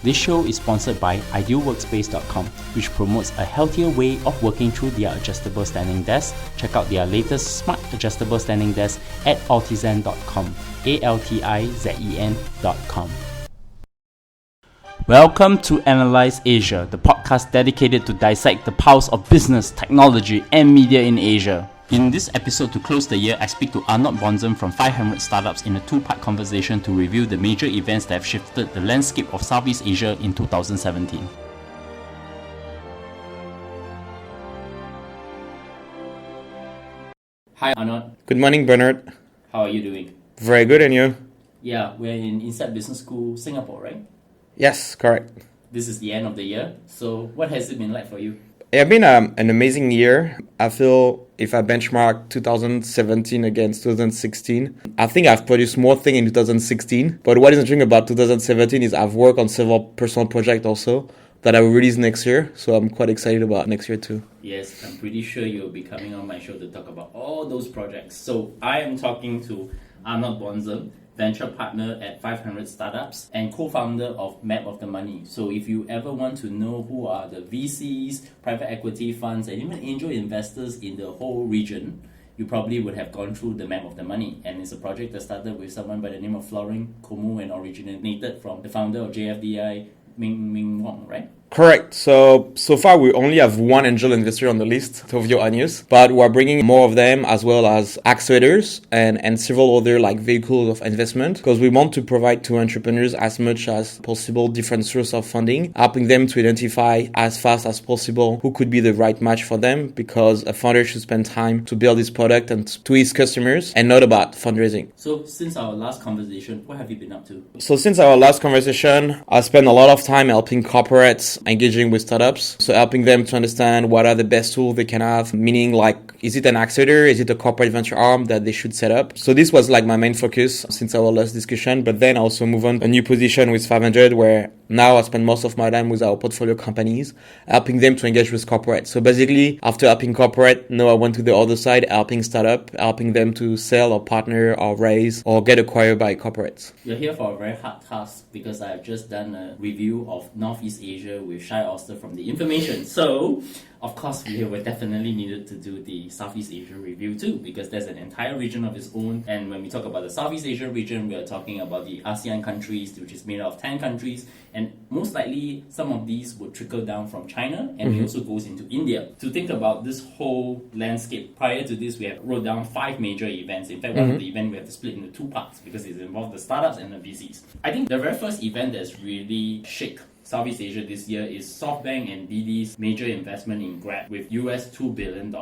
This show is sponsored by idealworkspace.com, which promotes a healthier way of working through their adjustable standing desk. Check out their latest smart adjustable standing desk at altizen.com, altizen.com. Welcome to Analyse Asia, the podcast dedicated to dissect the pulse of business, technology, and media in Asia. In this episode, to close the year, I speak to Arnaud Bonzom from 500 Startups in a two-part conversation to review the major events that have shifted the landscape of Southeast Asia in 2017. Hi Arnaud. Good morning, Bernard. How are you doing? Very good, and you? Yeah, we're in Inside Business School, Singapore, right? Yes, correct. This is the end of the year, so what has it been like for you? It's been an amazing year. I feel if I benchmark 2017 against 2016, I think I've produced more things in 2016. But what is interesting about 2017 is I've worked on several personal projects also that I will release next year. So I'm quite excited about next year too. Yes, I'm pretty sure you'll be coming on my show to talk about all those projects. So I am talking to Arnaud Bonzom, venture partner at 500 Startups and co-founder of Map of the Money. So if you ever want to know who are the VCs, private equity funds, and even angel investors in the whole region, you probably would have gone through the Map of the Money. And it's a project that started with someone by the name of Florent Komu and originated from the founder of JFDI, Ming Wong, right? Correct. So far we only have one angel investor on the list of your Anius, but we're bringing more of them as well as accelerators and several other like vehicles of investment because we want to provide to entrepreneurs as much as possible different sources of funding, helping them to identify as fast as possible who could be the right match for them because a founder should spend time to build his product and to his customers and not about fundraising. So since our last conversation, what have you been up to? So since our last conversation, I spent a lot of time helping corporates engaging with startups, so helping them to understand what are the best tools they can have, meaning like, is it an accelerator, is it a corporate venture arm that they should set up? So this was like my main focus since our last discussion, but then I also move on a new position with 500 where now I spend most of my time with our portfolio companies, helping them to engage with corporate. So basically, after helping corporate, now I went to the other side, helping startup, helping them to sell or partner or raise or get acquired by corporates. You're here for a very hard task because I've just done a review of Northeast Asia with Shai Oster from The Information. So, of course, we were definitely needed to do the Southeast Asia review too because there's an entire region of its own. And when we talk about the Southeast Asia region, we are talking about the ASEAN countries, which is made up of 10 countries. And most likely, some of these would trickle down from China and it also goes into India. To think about this whole landscape, prior to this, we have wrote down 5 major events. In fact, one of the events we have to split into 2 parts because it involves the startups and the VCs. I think the very first event that's really shook Southeast Asia this year is SoftBank and Didi's major investment in Grab with US $2 billion.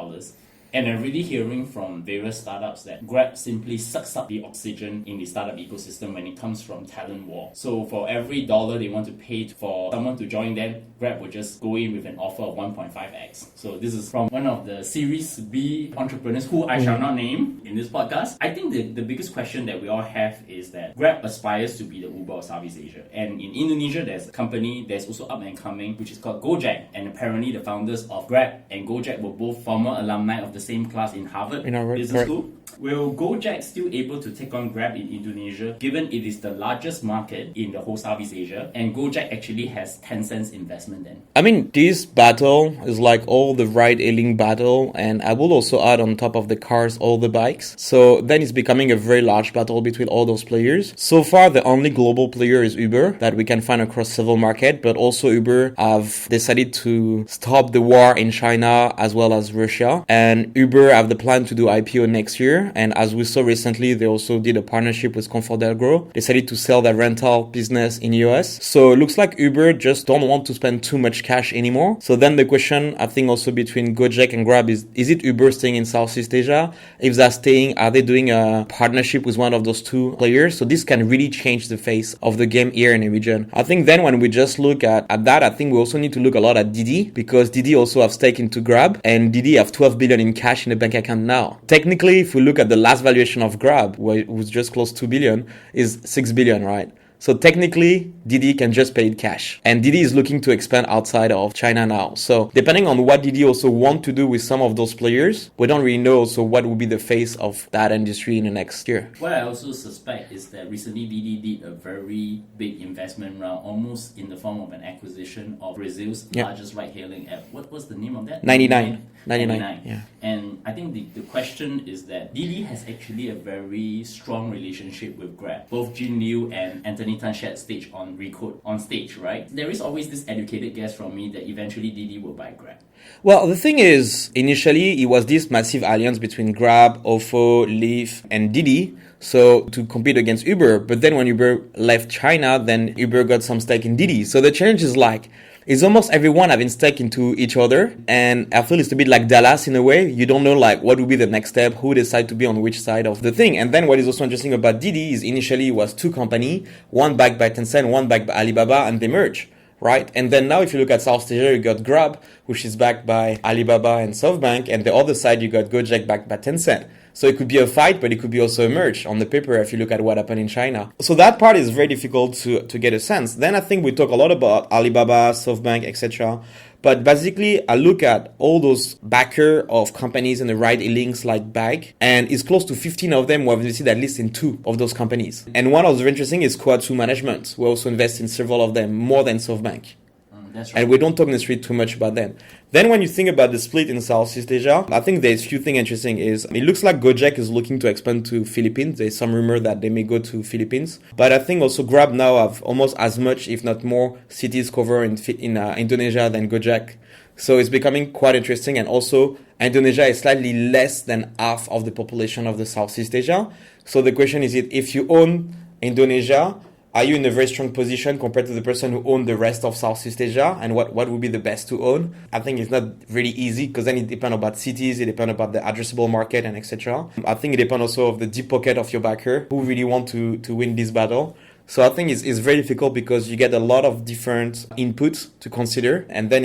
And I'm really hearing from various startups that Grab simply sucks up the oxygen in the startup ecosystem when it comes from talent war. So for every dollar they want to pay for someone to join them, Grab will just go in with an offer of 1.5x. So this is from one of the Series B entrepreneurs who I shall not name in this podcast. I think the biggest question that we all have is that Grab aspires to be the Uber of Southeast Asia. And in Indonesia, there's a company that's also up and coming, which is called Gojek. And apparently the founders of Grab and Gojek were both former alumni of the same class in Harvard Business School. Will Gojek still able to take on Grab in Indonesia, given it is the largest market in the whole Southeast Asia, and Gojek actually has Tencent's investment then? I mean, this battle is like all the ride-hailing battle, and I will also add on top of the cars all the bikes. So then it's becoming a very large battle between all those players. So far, the only global player is Uber that we can find across several markets, but also Uber have decided to stop the war in China as well as Russia, and Uber have the plan to do IPO next year. And as we saw recently, they also did a partnership with Comfort.Gro, decided to sell their rental business in US. So it looks like Uber just don't want to spend too much cash anymore. So then the question, I think also between Gojek and Grab is it Uber staying in Southeast Asia? If they're staying, are they doing a partnership with one of those two players? So this can really change the face of the game here in the region. I think then when we just look at that, I think we also need to look a lot at Didi, because Didi also have stake into Grab, and Didi have 12 billion in cash in the bank account now. Technically, if we look at the last valuation of Grab, where it was just close to 2 billion, is 6 billion, right? So technically, Didi can just pay it cash. And Didi is looking to expand outside of China now. So depending on what Didi also want to do with some of those players, we don't really know also what will be the face of that industry in the next year. What I also suspect is that recently Didi did a very big investment round, almost in the form of an acquisition of Brazil's largest ride-hailing app. What was the name of that? 99. Yeah. And I think the question is that Didi has actually a very strong relationship with Grab. Both Jin Liu and Anthony Tan shared stage on Recode on stage, right? There is always this educated guess from me that eventually Didi will buy Grab. Well, the thing is, initially, it was this massive alliance between Grab, Ofo, Lyft, and Didi, so to compete against Uber. But then when Uber left China, then Uber got some stake in Didi. So the challenge is like, it's almost everyone having stake into each other. And I feel it's a bit like Dallas in a way. You don't know like what will be the next step, who decide to be on which side of the thing. And then what is also interesting about Didi is initially it was two companies, one backed by Tencent, one backed by Alibaba, and they merged. Right? And then now if you look at South Asia, you got Grab, which is backed by Alibaba and SoftBank, and the other side you got Gojek backed by Tencent. So it could be a fight, but it could be also a merge on the paper if you look at what happened in China. So that part is very difficult to get a sense. Then I think we talk a lot about Alibaba, SoftBank, etc. But basically, I look at all those backer of companies in the ride-hailings like Bag, and it's close to 15 of them who have invested at least in 2 of those companies. And one of the very interesting is Koatsu Management, who also invest in several of them, more than SoftBank. That's right. And we don't talk in the street too much about them. Then when you think about the split in Southeast Asia, I think there's a few things interesting is, it looks like Gojek is looking to expand to Philippines. There's some rumor that they may go to Philippines. But I think also Grab now have almost as much, if not more, cities covered in Indonesia than Gojek. So it's becoming quite interesting. And also Indonesia is slightly less than half of the population of the Southeast Asia. So the question is, if you own Indonesia, are you in a very strong position compared to the person who owned the rest of Southeast Asia? And what would be the best to own? I think it's not really easy because then it depends about cities, it depends about the addressable market and etc. I think it depends also of the deep pocket of your backer who really want to win this battle. So I think it's very difficult because you get a lot of different inputs to consider, and then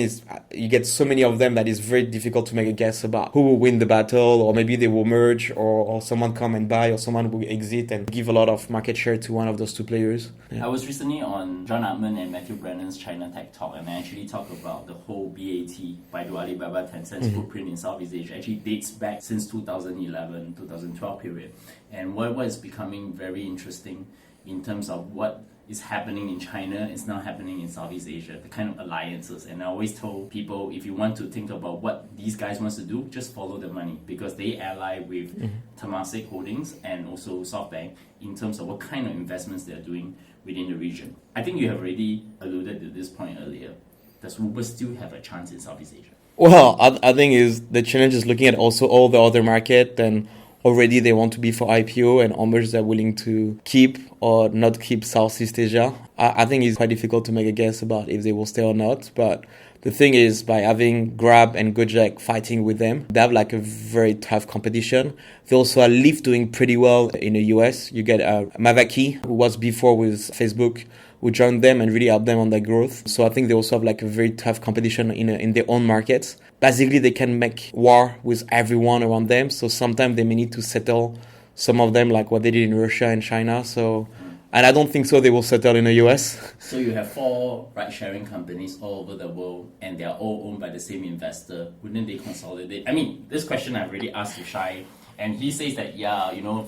you get so many of them that it's very difficult to make a guess about who will win the battle, or maybe they will merge, or someone come and buy, or someone will exit and give a lot of market share to one of those two players. Yeah. I was recently on John Artman and Matthew Brennan's China Tech Talk, and I actually talked about the whole BAT, Baidu, Alibaba, Tencent's footprint in Southeast Asia. Actually dates back since 2011, 2012 period. And what is becoming very interesting in terms of what is happening in China is now happening in Southeast Asia, the kind of alliances. And I always told people, if you want to think about what these guys want to do, just follow the money, because they ally with Temasek Holdings and also SoftBank in terms of what kind of investments they're doing within the region. I think you have already alluded to this point earlier. Does Uber still have a chance in Southeast Asia? Well, I think is the challenge is looking at also all the other market, and already they want to be for IPO and how much they're willing to keep or not keep Southeast Asia. I think it's quite difficult to make a guess about if they will stay or not. But the thing is, by having Grab and Gojek fighting with them, they have like a very tough competition. They also are Lyft doing pretty well in the US. You get Mavaki, who was before with Facebook, who joined them and really helped them on their growth. So I think they also have like a very tough competition in their own markets. Basically, they can make war with everyone around them. So sometimes they may need to settle some of them, like what they did in Russia and China. So, and I don't think so they will settle in the US. So you have 4 ride-sharing companies all over the world, and they are all owned by the same investor. Wouldn't they consolidate? I mean, this question I've already asked to Shai, and he says that,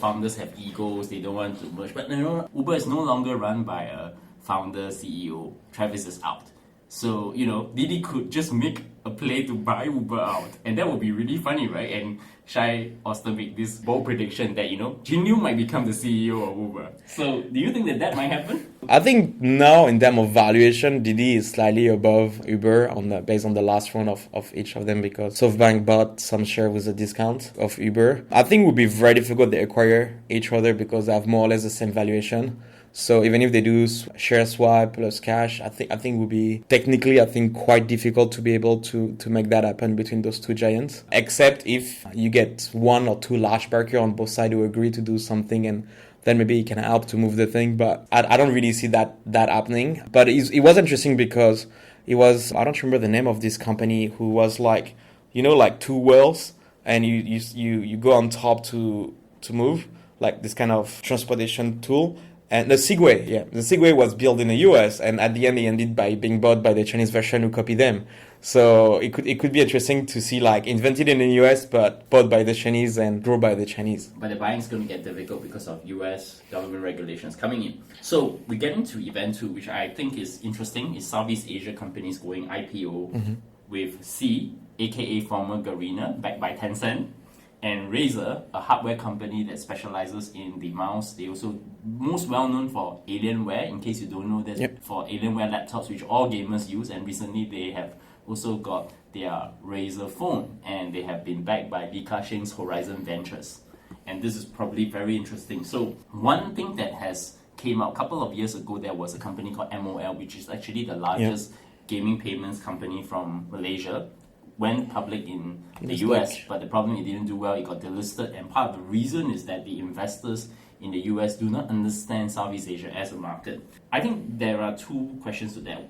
founders have egos, they don't want to merge. But Uber is no longer run by a founder, CEO. Travis is out. So, Didi could just make a play to buy Uber out. And that would be really funny, right? And Shai Oster made this bold prediction that, Jin Liu might become the CEO of Uber. So, do you think that might happen? I think now, in terms of valuation, Didi is slightly above Uber based on the last round of each of them, because SoftBank bought some share with a discount of Uber. I think it would be very difficult to acquire each other because they have more or less the same valuation. So even if they do share swap plus cash, I think it would be technically, quite difficult to be able to make that happen between those two giants. Except if you get 1 or 2 large backers on both sides who agree to do something, and then maybe it can help to move the thing. But I don't really see that happening. But it was interesting because it was, I don't remember the name of this company, who was like, like 2 wheels, and you go on top to move, like this kind of transportation tool. And the Segway was built in the US, and at the end, they ended by being bought by the Chinese version who copied them. So it could be interesting to see like invented in the US, but bought by the Chinese and grown by the Chinese. But the buying is going to get difficult because of US government regulations coming in. So we get into event 2, which I think is interesting, is Southeast Asia companies going IPO with C, aka former Garena, backed by Tencent, and Razer, a hardware company that specializes in the mouse. They also most well known for Alienware, in case you don't know, that's for Alienware laptops, which all gamers use. And recently they have also got their Razer phone, and they have been backed by Li Ka-shing's Horizon Ventures. And this is probably very interesting. So one thing that has came out a couple of years ago, there was a company called MOL, which is actually the largest gaming payments company from Malaysia. Went public in the US, but the problem, it didn't do well. It got delisted, and part of the reason is that the investors in the US do not understand Southeast Asia as a market. I think there are 2 questions to that.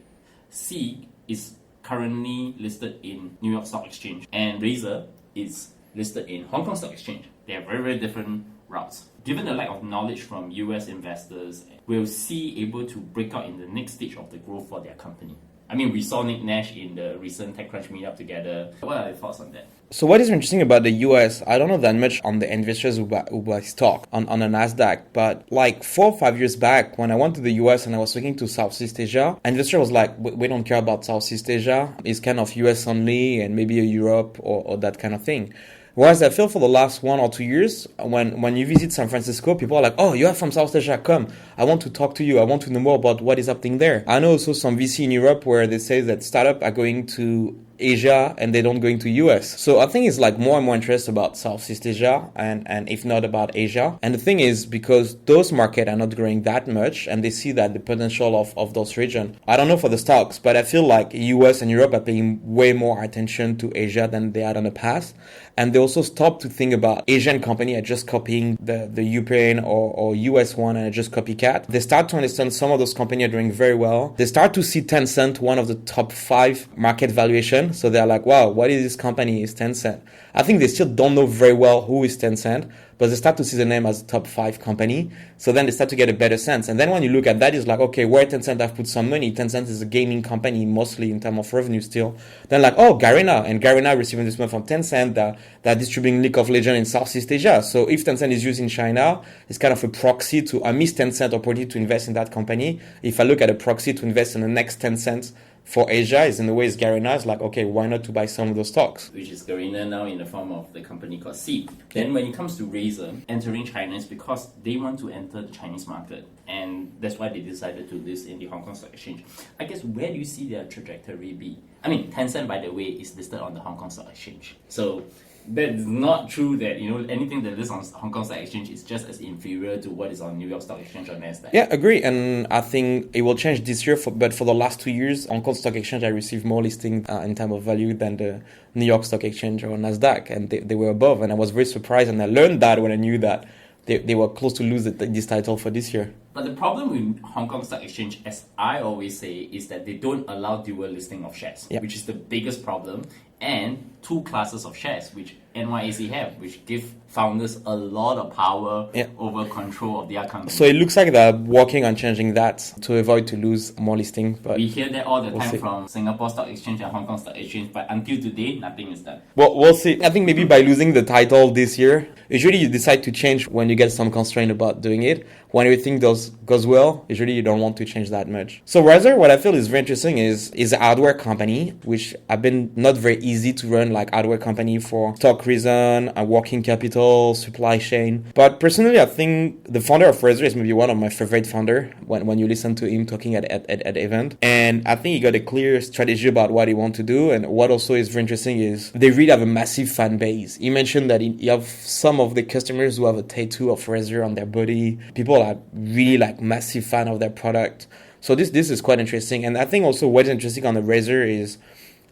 C is currently listed in New York Stock Exchange, and Razer is listed in Hong Kong Stock Exchange. They are very, very different routes. Given the lack of knowledge from US investors, will C able to break out in the next stage of the growth for their company? I mean, we saw Nick Nash in the recent TechCrunch meetup together. What are your thoughts on that? So what is interesting about the US, I don't know that much on the investors who buy stock on the NASDAQ, but like 4 or 5 years back, when I went to the US and I was talking to Southeast Asia, investor was like, we don't care about Southeast Asia. It's kind of US only and maybe a Europe or that kind of thing. Whereas I feel for the last 1 or 2 years, when you visit San Francisco, people are like, oh, you are from South Asia, come. I want to talk to you. I want to know more about what is happening there. I know also some VC in Europe where they say that startups are going to Asia and they don't go into US. So I think it's like more and more interest about Southeast Asia and if not about Asia. And the thing is, because those markets are not growing that much and they see that the potential of those regions, I don't know for the stocks, but I feel like US and Europe are paying way more attention to Asia than they had in the past. And they also stop to think about Asian company are just copying the European or US one and just copycat. They start to understand some of those companies are doing very well. They start to see Tencent, one of the top 5 market valuation. So they're like, wow, what is this company? Is Tencent? I think they still don't know very well who is Tencent, but they start to see the name as a top 5 company. So then they start to get a better sense. And then when you look at that, it's like, okay, where Tencent have put some money? Tencent is a gaming company, mostly in terms of revenue still. Then like, oh, Garena. And Garena receiving this money from Tencent that are distributing League of Legends in Southeast Asia. So if Tencent is used in China, it's kind of a proxy to, I miss Tencent opportunity to invest in that company. If I look at a proxy to invest in the next Tencent for Asia, is in the way it's Garena. It's like, okay, why not to buy some of those stocks? Which is Garena now in the form of the company called C. Then when it comes to Razer entering China, is because they want to enter the Chinese market. And that's why they decided to list in the Hong Kong Stock Exchange. I guess, where do you see their trajectory be? I mean, Tencent, by the way, is listed on the Hong Kong Stock Exchange. So that's not true that, anything that is on Hong Kong Stock Exchange is just as inferior to what is on New York Stock Exchange or NASDAQ. Yeah, agree. And I think it will change this year, but for the last 2 years, Hong Kong Stock Exchange, I received more listing in terms of value than the New York Stock Exchange or NASDAQ, and they were above. And I was very surprised, and I learned that when I knew that they were close to lose this title for this year. But the problem with Hong Kong Stock Exchange, as I always say, is that they don't allow dual listing of shares, which is the biggest problem, and 2 classes of shares, which NYSE have, which give founders a lot of power over control of their company. So it looks like they're working on changing that to avoid to lose more listing. But we hear that all the time from Singapore Stock Exchange and Hong Kong Stock Exchange, but until today, nothing is done. Well, we'll see. I think maybe by losing the title this year, usually you decide to change when you get some constraint about doing it. When everything goes well, usually you don't want to change that much. So Razer, what I feel is very interesting is a hardware company, which have been not very easy to run like hardware company for stock reason, working capital, supply chain. But personally, I think the founder of Razer is maybe one of my favorite founder when you listen to him talking at event. And I think he got a clear strategy about what he wants to do. And what also is very interesting is they really have a massive fan base. He mentioned that you have some of the customers who have a tattoo of Razer on their body. People are really like massive fan of their product. So this is quite interesting. And I think also what's interesting on the Razer is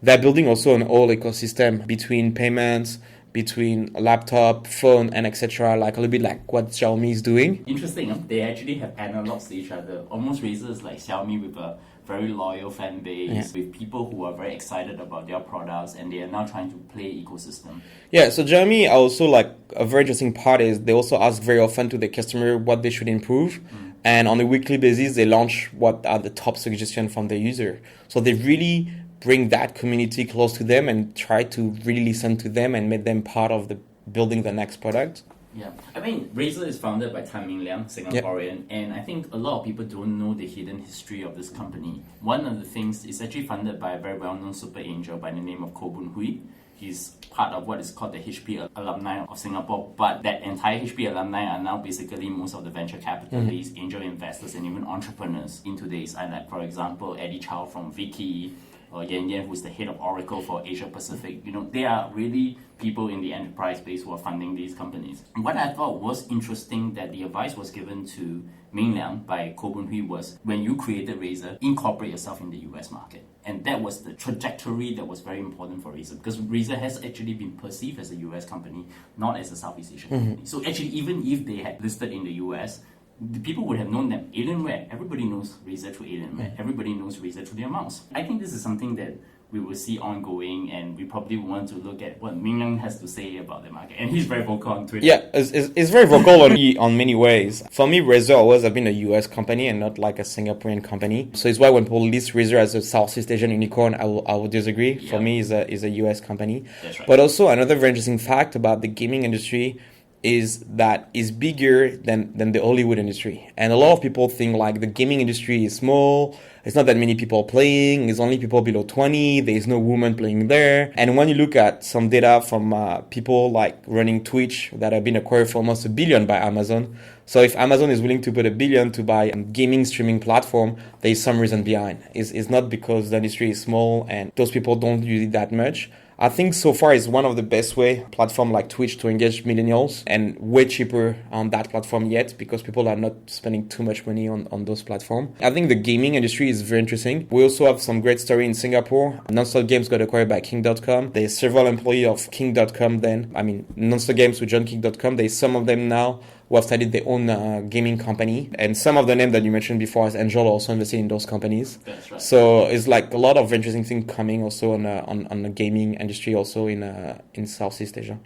they're building also an whole ecosystem between payments, between laptop, phone, and etc. Like a little bit like what Xiaomi is doing. Interesting. They actually have analogs to each other. Almost Razer is like Xiaomi with a very loyal fan base, with people who are very excited about their products, and they are now trying to play ecosystem. Yeah, so Xiaomi also like a very interesting part is they also ask very often to the customer what they should improve. And on a weekly basis, they launch what are the top suggestions from the user. So they really bring that community close to them and try to really listen to them and make them part of the building the next product. Yeah, I mean, Razer is founded by Tan Ming Liang, Singaporean, and I think a lot of people don't know the hidden history of this company. One of the things is actually funded by a very well-known super angel by the name of Koh Boon Hui. He's part of what is called the HP alumni of Singapore, but that entire HP alumni are now basically most of the venture capitalists, angel investors, and even entrepreneurs in today's. And like, for example, Eddie Chow from Viki, or Yan Yan, who's the head of Oracle for Asia Pacific. They are really people in the enterprise space who are funding these companies. What I thought was interesting that the advice was given to Ming Liang by Koh Boon Hui was, when you created Razer, incorporate yourself in the US market. And that was the trajectory that was very important for Razer, because Razer has actually been perceived as a US company, not as a Southeast Asian company. So actually, even if they had listed in the US, the people would have known them. Alienware, everybody knows Razer through Alienware. Everybody knows Razer through their mouse. I think this is something that we will see ongoing, and we probably want to look at what Ming Liang has to say about the market. And he's very vocal on Twitter. Yeah, it's very vocal on many ways. For me, Razer always have been a US company and not like a Singaporean company. So it's why when people list Razer as a Southeast Asian unicorn, I will disagree. Yeah. For me, it's a US company. That's right. But also another very interesting fact about the gaming industry is that it's bigger than the Hollywood industry. And a lot of people think like the gaming industry is small, it's not that many people playing, there's only people below 20, there's no women playing there. And when you look at some data from people like running Twitch that have been acquired for almost $1 billion by Amazon, so if Amazon is willing to put $1 billion to buy a gaming streaming platform, there is some reason behind. It's not because the industry is small and those people don't use it that much. I think so far is one of the best way platform like Twitch to engage millennials, and way cheaper on that platform yet because people are not spending too much money on those platforms. I think the gaming industry is very interesting. We also have some great story in Singapore. Nonstop Games got acquired by King.com. There's several employees of King.com then. I mean, Nonstop Games with John King.com. There's some of them now who have started their own gaming company. And some of the names that you mentioned before as Angel also invested in those companies. That's right. So it's like a lot of interesting things coming also on the gaming industry also in Southeast Asia.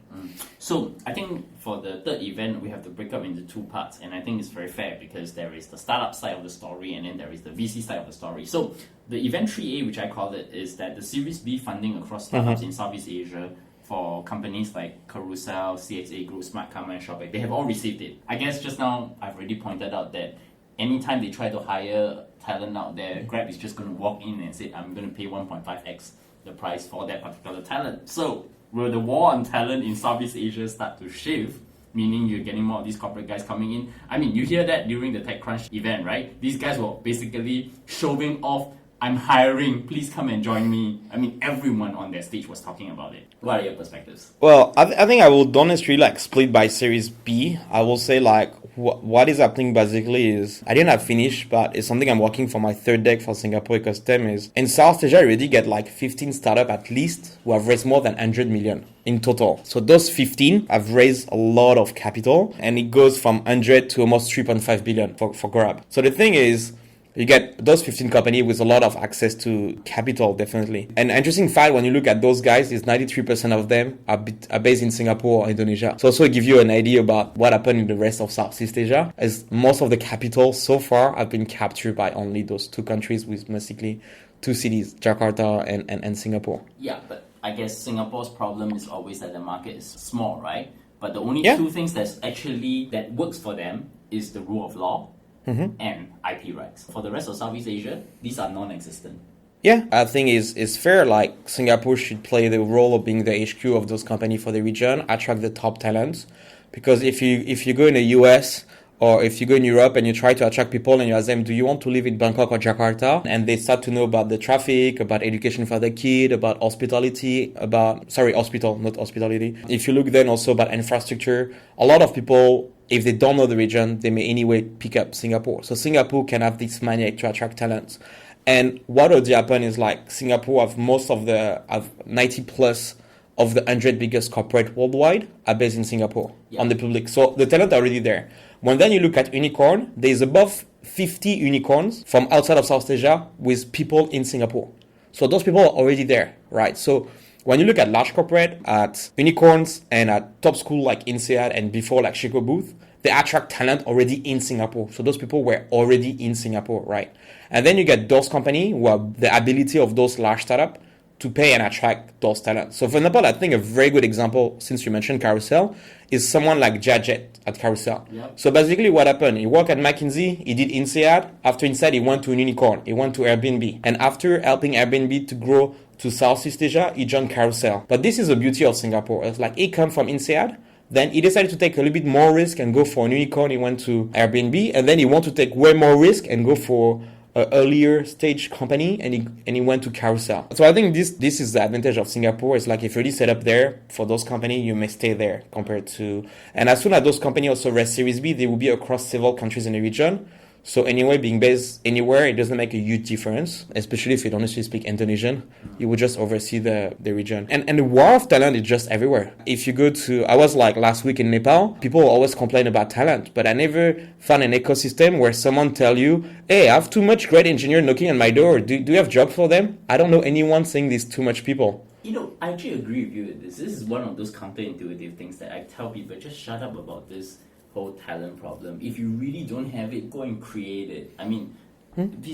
So I think for the third event, we have to break up into two parts. And I think it's very fair because there is the startup side of the story and then there is the VC side of the story. So the event 3A, which I call it, is that the Series B funding across startups in Southeast Asia for companies like Carousel, CXA Group, Smart Karma, and ShopBack, they have all received it. I guess just now I've already pointed out that anytime they try to hire talent out there, Grab is just going to walk in and say, I'm going to pay 1.5x the price for that particular talent. So will the war on talent in Southeast Asia start to shift? Meaning you're getting more of these corporate guys coming in. I mean, you hear that during the TechCrunch event, right? These guys were basically showing off, I'm hiring, please come and join me. I mean, everyone on their stage was talking about it. What are your perspectives? Well, I think I will don't necessarily like split by Series B. I will say like what is happening basically is, I didn't have finished, but it's something I'm working for my third deck for Singapore ecosystem is, in South Asia, I already get like 15 startups at least who have raised more than 100 million in total. So those 15 have raised a lot of capital and it goes from 100 to almost 3.5 billion for Grab. So the thing is, you get those 15 companies with a lot of access to capital, definitely. An interesting fact when you look at those guys is 93% of them are based in Singapore or Indonesia. So also give you an idea about what happened in the rest of Southeast Asia, as most of the capital so far have been captured by only those two countries with basically two cities, Jakarta and Singapore. Yeah, but I guess Singapore's problem is always that the market is small, right? But the only two things that works for them is the rule of law and IP rights. For the rest of Southeast Asia, these are non-existent. Yeah, I think it's fair. Like Singapore should play the role of being the HQ of those companies for the region, attract the top talents. Because if you go in the US or if you go in Europe and you try to attract people and you ask them, do you want to live in Bangkok or Jakarta? And they start to know about the traffic, about education for the kid, about hospitality, hospital, not hospitality. If you look then also about infrastructure, a lot of people, if they don't know the region, they may anyway pick up Singapore. So Singapore can have this magnet to attract talents. And what would happen is like Singapore have 90 plus of the 100 biggest corporate worldwide are based in Singapore on the public. So the talent are already there. When then you look at unicorn, there is above 50 unicorns from outside of South Asia with people in Singapore. So those people are already there, right? So when you look at large corporate, at unicorns, and at top school like INSEAD and before like Chico Booth, they attract talent already in Singapore. So those people were already in Singapore, right? And then you get those companies who have the ability of those large startups to pay and attract those talents. So for example, I think a very good example, since you mentioned Carousel, is someone like Jajet at Carousel. Yep. So basically what happened, he worked at McKinsey, he did INSEAD. After INSEAD, he went to a unicorn. He went to Airbnb. And after helping Airbnb to grow to Southeast Asia, he joined Carousel. But this is the beauty of Singapore. It's like he came from INSEAD, then he decided to take a little bit more risk and go for a unicorn. He went to Airbnb, and then he wanted to take way more risk and go for an earlier stage company, and he went to Carousel. So I think this is the advantage of Singapore. It's like if you're already set up there for those companies, you may stay there compared to. And as soon as those companies also raise Series B, they will be across several countries in the region. So anyway, being based anywhere, it doesn't make a huge difference, especially if you don't necessarily speak Indonesian. You would just oversee the region. And the war of talent is just everywhere. If you go to, I was like last week in Nepal, people always complain about talent, but I never found an ecosystem where someone tell you, hey, I have too much great engineer knocking on my door. Do you have job for them? I don't know anyone saying there's too much people. You know, I actually agree with you with this. This is one of those counterintuitive things that I tell people, just shut up about this whole talent problem. If you really don't have it, go and create it. I mean,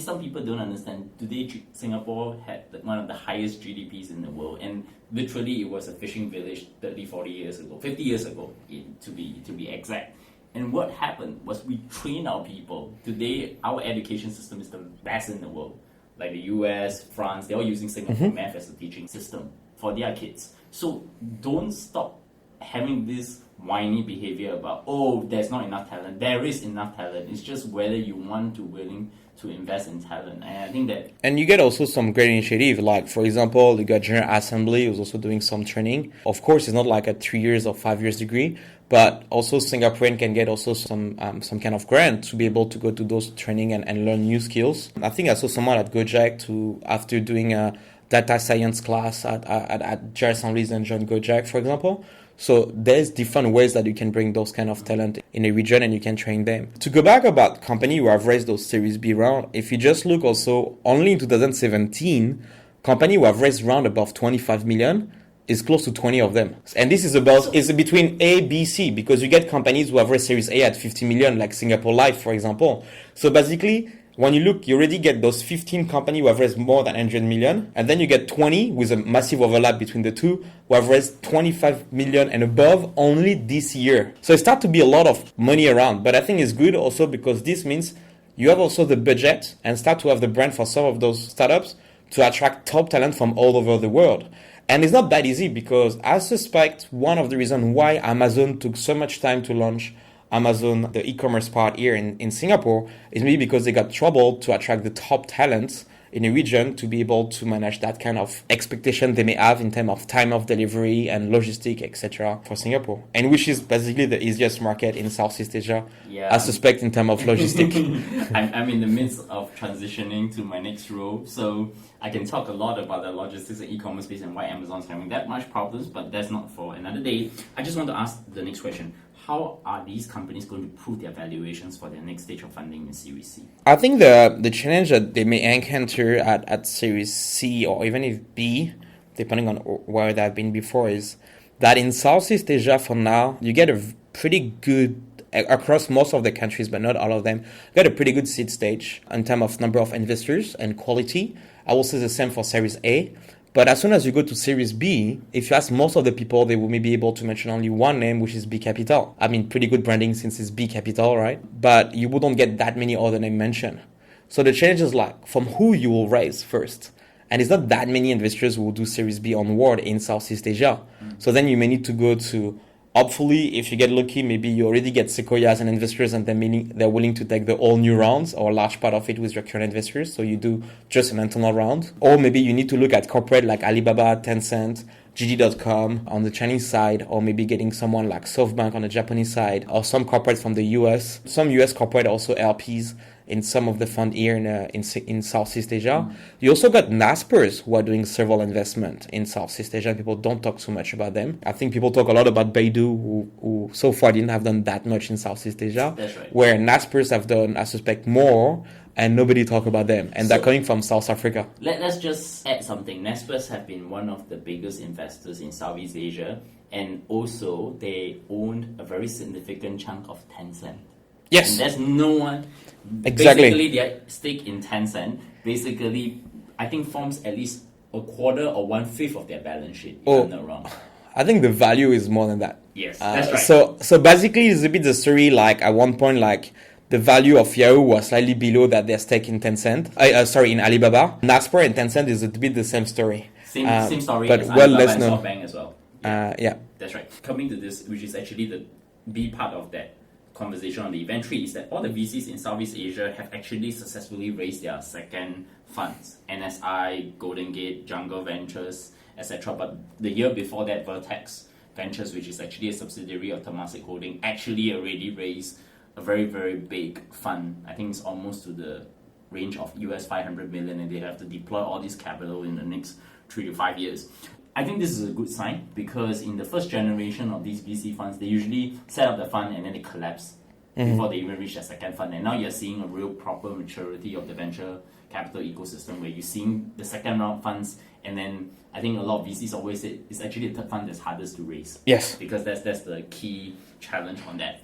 some people don't understand. Today, Singapore had one of the highest GDPs in the world, and literally it was a fishing village 30, 40 years ago, 50 years ago, to be exact. And what happened was we trained our people. Today, our education system is the best in the world. Like the US, France, they're all using Singapore math as a teaching system for their kids. So don't stop having this whiny behavior about, oh, there's not enough talent. There is enough talent. It's just whether you want to willing to invest in talent. And I think that... And you get also some great initiative. Like, for example, you got General Assembly, who's also doing some training. Of course, it's not like a 3 years or 5 years degree, but also Singaporean can get also some kind of grant to be able to go to those training and learn new skills. I think I saw someone at Gojek who, after doing a data science class at General Assemblies and joined Gojek, for example. So there's different ways that you can bring those kind of talent in a region and you can train them. To go back about company who have raised those Series B round, if you just look also only in 2017, company who have raised round above 25 million is close to 20 of them. And this is is between A, B, C, because you get companies who have raised Series A at 50 million, like Singapore Life, for example. So basically, when you look, you already get those 15 companies who have raised more than 100 million. And then you get 20 with a massive overlap between the two who have raised 25 million and above only this year. So it starts to be a lot of money around. But I think it's good also because this means you have also the budget and start to have the brand for some of those startups to attract top talent from all over the world. And it's not that easy because I suspect one of the reasons why Amazon took so much time to launch Amazon, the e-commerce part here in Singapore, is maybe because they got trouble to attract the top talents in a region to be able to manage that kind of expectation they may have in terms of time of delivery and logistic, etc. for Singapore. And which is basically the easiest market in Southeast Asia, I suspect, in terms of logistic. I'm in the midst of transitioning to my next role, so I can talk a lot about the logistics and e-commerce space and why Amazon's having that much problems, but that's not for another day. I just want to ask the next question. How are these companies going to prove their valuations for their next stage of funding in Series C? I think the challenge that they may encounter at Series C or even if B, depending on where they've been before, is that in Southeast Asia for now, you get a pretty good, across most of the countries, but not all of them, you get a pretty good seed stage in terms of number of investors and quality. I will say the same for Series A. But as soon as you go to Series B, if you ask most of the people, they will maybe be able to mention only one name, which is B Capital. I mean, pretty good branding since it's B Capital, right? But you wouldn't get that many other names mentioned. So the challenge is like from who you will raise first. And it's not that many investors who will do Series B onward in Southeast Asia. So then you may need to go to, hopefully, if you get lucky, maybe you already get Sequoia as an investors and then meaning they're willing to take the all new rounds or a large part of it with your current investors. So you do just an internal round. Or maybe you need to look at corporate like Alibaba, Tencent, JD.com on the Chinese side, or maybe getting someone like SoftBank on the Japanese side, or some corporates from the US. Some US corporate also LPs in some of the fund here in Southeast Asia. You also got Naspers who are doing several investment in Southeast Asia. People don't talk so much about them. I think people talk a lot about Baidu, who so far didn't have done that much in Southeast Asia. That's right. Where Naspers have done, I suspect, more and nobody talk about them. And they're coming from South Africa. Let's just add something. Naspers have been one of the biggest investors in Southeast Asia, and also they owned a very significant chunk of Tencent. Yes. And there's no one. Exactly. Basically, their stake in Tencent basically, I think, forms at least a quarter or 1/5 of their balance sheet, if I'm not wrong. I think the value is more than that. Yes, that's right. So basically, it's a bit the story. Like at one point, like the value of Yahoo was slightly below that their stake in Tencent. In Alibaba. Naspers and Tencent is a bit the same story. Same story, but as well Alibaba less and known. SoftBank as well. Yeah. That's right. Coming to this, which is actually the B part of that conversation on the event 3, is that all the VCs in Southeast Asia have actually successfully raised their second funds. NSI, Golden Gate, Jungle Ventures, etc. But the year before that, Vertex Ventures, which is actually a subsidiary of Temasek Holding, actually already raised a very, very big fund. I think it's almost to the range of US 500 million, and they have to deploy all this capital in the next 3 to 5 years. I think this is a good sign, because in the first generation of these VC funds, they usually set up the fund and then they collapse before they even reach their second fund. And now you're seeing a real proper maturity of the venture capital ecosystem, where you're seeing the second round funds, and then I think a lot of VCs always say it's actually the third fund that's hardest to raise. Yes. Because that's the key challenge on that.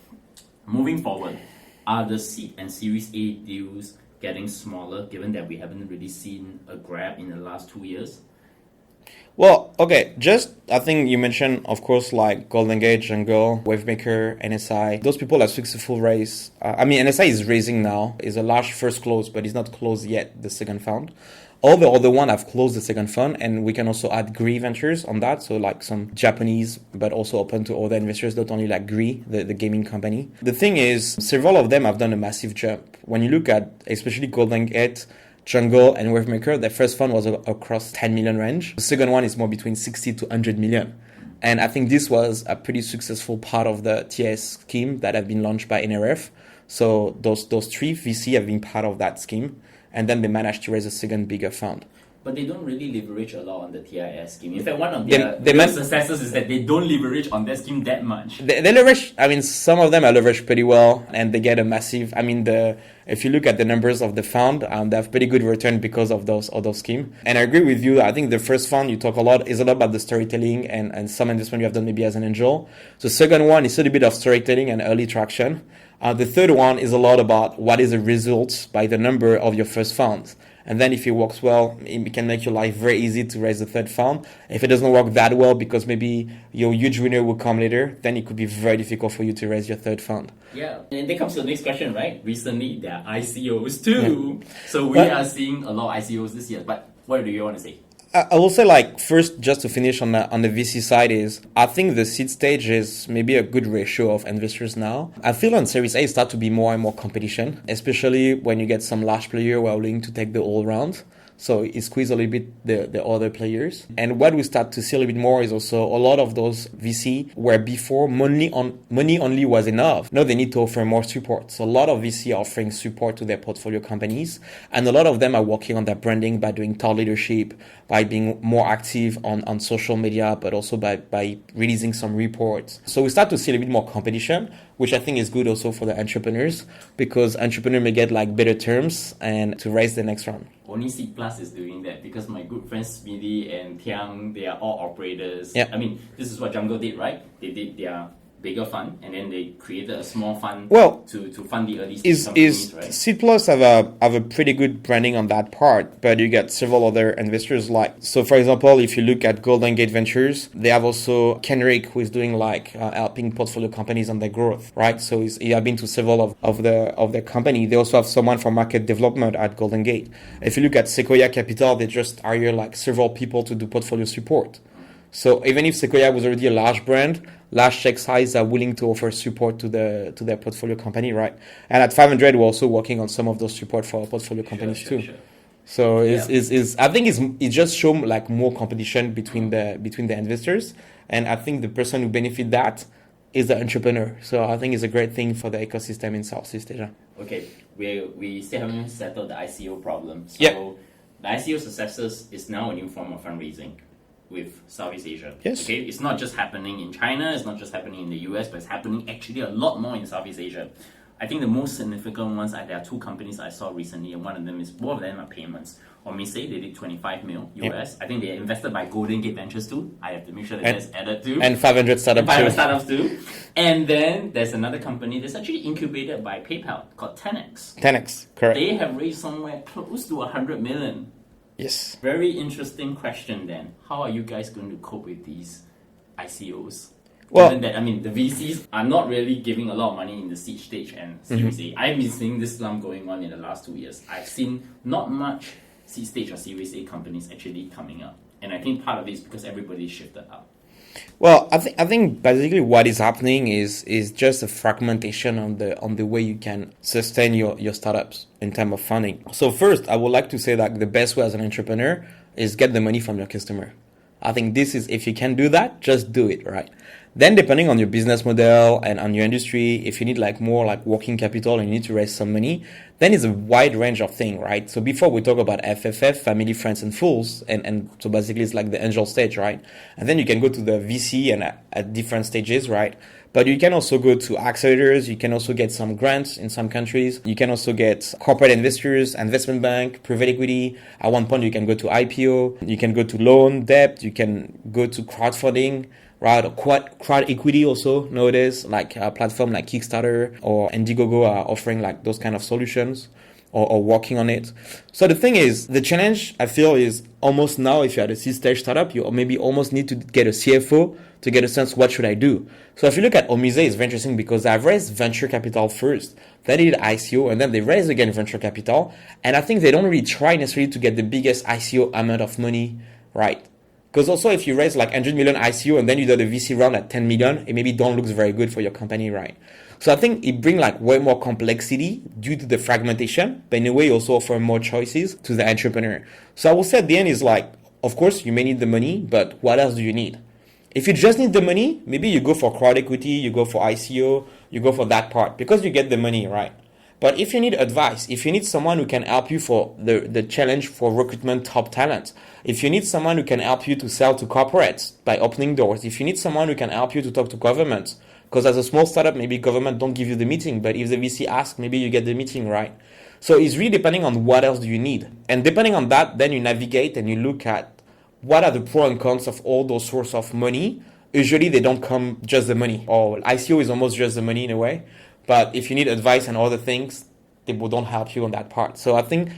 Moving forward, are the seed and Series A deals getting smaller, given that we haven't really seen a grab in the last 2 years? Well, okay, I think you mentioned, of course, like Golden Gate, Jungle, Wavemaker, NSI. Those people are successful raise. NSI is raising now. It's a large first close, but it's not closed yet, the second fund. All the other one have closed the second fund, and we can also add Gree Ventures on that. So like some Japanese, but also open to other investors, not only like Gree, the gaming company. The thing is, several of them have done a massive jump. When you look at especially Golden Gate, Jungle and Wavemaker, the first fund was across 10 million range. The second one is more between 60 to 100 million. And I think this was a pretty successful part of the TS scheme that have been launched by NRF. So those three VC have been part of that scheme. And then they managed to raise a second bigger fund. But they don't really leverage a lot on the TIS scheme. In fact, one of their successes is that they don't leverage on that scheme that much. They leverage, some of them are leveraged pretty well, and they get a massive, if you look at the numbers of the fund, they have pretty good return because of those scheme. And I agree with you. I think the first fund you talk a lot is a lot about the storytelling and some investment you have done maybe as an angel. The second one is a little bit of storytelling and early traction. The third one is a lot about what is the result by the number of your first fund. And then if it works well, it can make your life very easy to raise the third fund. If it doesn't work that well, because maybe your huge winner will come later, then it could be very difficult for you to raise your third fund. Yeah, and then comes to the next question, right? Recently, there are ICOs too. Yeah. So we are seeing a lot of ICOs this year. But what do you want to say? I will say, first, just to finish on the VC side is, I think the seed stage is maybe a good ratio of investors now. I feel on Series A start to be more and more competition, especially when you get some large player who are willing to take the all round. So it squeezes a little bit the other players. And what we start to see a little bit more is also a lot of those VC where before money only was enough. Now they need to offer more support. So a lot of VC are offering support to their portfolio companies. And a lot of them are working on their branding by doing thought leadership, by being more active on social media, but also by releasing some reports. So we start to see a little bit more competition, which I think is good also for the entrepreneurs, because entrepreneurs may get better terms and to raise the next round. Only C Plus is doing that, because my good friends Smithy and Tiang, they are all operators. Yeah. This is what Jungle did, right? They did their bigger fund, and then they created a small fund to fund the early stage companies, right? C Plus have a pretty good branding on that part, but you get several other investors so for example, if you look at Golden Gate Ventures, they have also Kenrick, who is doing helping portfolio companies on their growth, right? So he has been to several of their company. They also have someone for market development at Golden Gate. If you look at Sequoia Capital, they just hire several people to do portfolio support. So even if Sequoia was already a large brand, large check size are willing to offer support to their portfolio company, right? And at 500, we're also working on some of those support for our portfolio companies too. Sure. So I think it just shows more competition between the investors, and I think the person who benefit that is the entrepreneur. So I think it's a great thing for the ecosystem in Southeast Asia. Okay, we still haven't settled the ICO problem. So the ICO successes is now a new form of fundraising with Southeast Asia. Yes. Okay, it's not just happening in China, it's not just happening in the US, but it's happening actually a lot more in Southeast Asia. I think the most significant ones are there are two companies I saw recently, and one of them is both of them are payments. Omise, they did 25 mil US. I think they are invested by Golden Gate Ventures too. I have to make sure that that's added too. And 500 startups 500 too. startups too. And then there's another company that's actually incubated by PayPal called 10x. 10x, correct. They have raised somewhere close to 100 million. Yes. Very interesting question then. How are you guys going to cope with these ICOs? Well, Given that, I mean, the VCs are not really giving a lot of money in the seed stage and Series A. I've been seeing this slump going on in the last 2 years. I've seen not much seed stage or Series A companies actually coming up. And I think part of it is because everybody shifted up. Well, I think basically what is happening is just a fragmentation on the way you can sustain your startups in terms of funding. So first, I would like to say that the best way as an entrepreneur is get the money from your customer. I think this is, if you can do that, just do it, right? Then depending on your business model and on your industry, if you need like more like working capital and you need to raise some money, then it's a wide range of things, right? So before we talk about FFF, family, friends, and fools, and so basically it's like the angel stage, right? And then you can go to the VC and at different stages, right? But you can also go to accelerators. You can also get some grants in some countries. You can also get corporate investors, investment bank, private equity. At one point, you can go to IPO. You can go to loan, debt. You can go to crowdfunding, right? Or crowd equity also nowadays, like a platform like Kickstarter or Indiegogo are offering like those kind of solutions or working on it. So the thing is, the challenge I feel is almost now, if you're at a seed stage startup, you maybe almost need to get a CFO to get a sense, what should I do? So if you look at Omise, it's very interesting because I've raised venture capital first, then they did ICO, and then they raised again venture capital. And I think they don't really try necessarily to get the biggest ICO amount of money, right? Because also if you raise like 100 million ICO and then you do the VC round at 10 million, it maybe don't look very good for your company, right? So I think it brings like way more complexity due to the fragmentation, but in a way also offer more choices to the entrepreneur. So I will say at the end is like, of course you may need the money, but what else do you need? If you just need the money, maybe you go for crowd equity, you go for ICO, you go for that part because you get the money, right? But if you need advice, if you need someone who can help you for the challenge for recruitment top talent, if you need someone who can help you to sell to corporates by opening doors, if you need someone who can help you to talk to government, because as a small startup, maybe government don't give you the meeting, but if the VC asks, maybe you get the meeting, right? So it's really depending on what else do you need. And depending on that, then you navigate and you look at what are the pros and cons of all those sources of money. Usually they don't come just the money, or ICO is almost just the money in a way. But if you need advice and other things, people don't help you on that part. So I think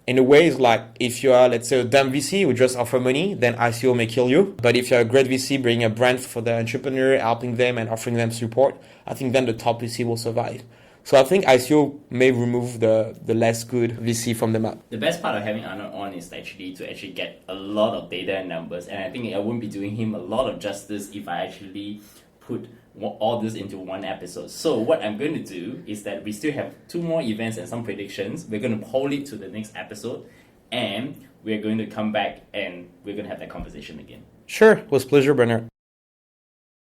in a way, it's like if you are, let's say, a dumb VC who just offer money, then ICO may kill you. But if you're a great VC, bringing a brand for the entrepreneur, helping them and offering them support, I think then the top VC will survive. So I think ICO may remove the less good VC from the map. The best part of having Arnaud on is actually to actually get a lot of data and numbers. And I think I wouldn't be doing him a lot of justice if I actually put all this into one episode. So what I'm going to do is that we still have 2 more events and some predictions. We're going to poll it to the next episode, and we're going to come back and we're going to have that conversation again. Sure, it was a pleasure, Bernard.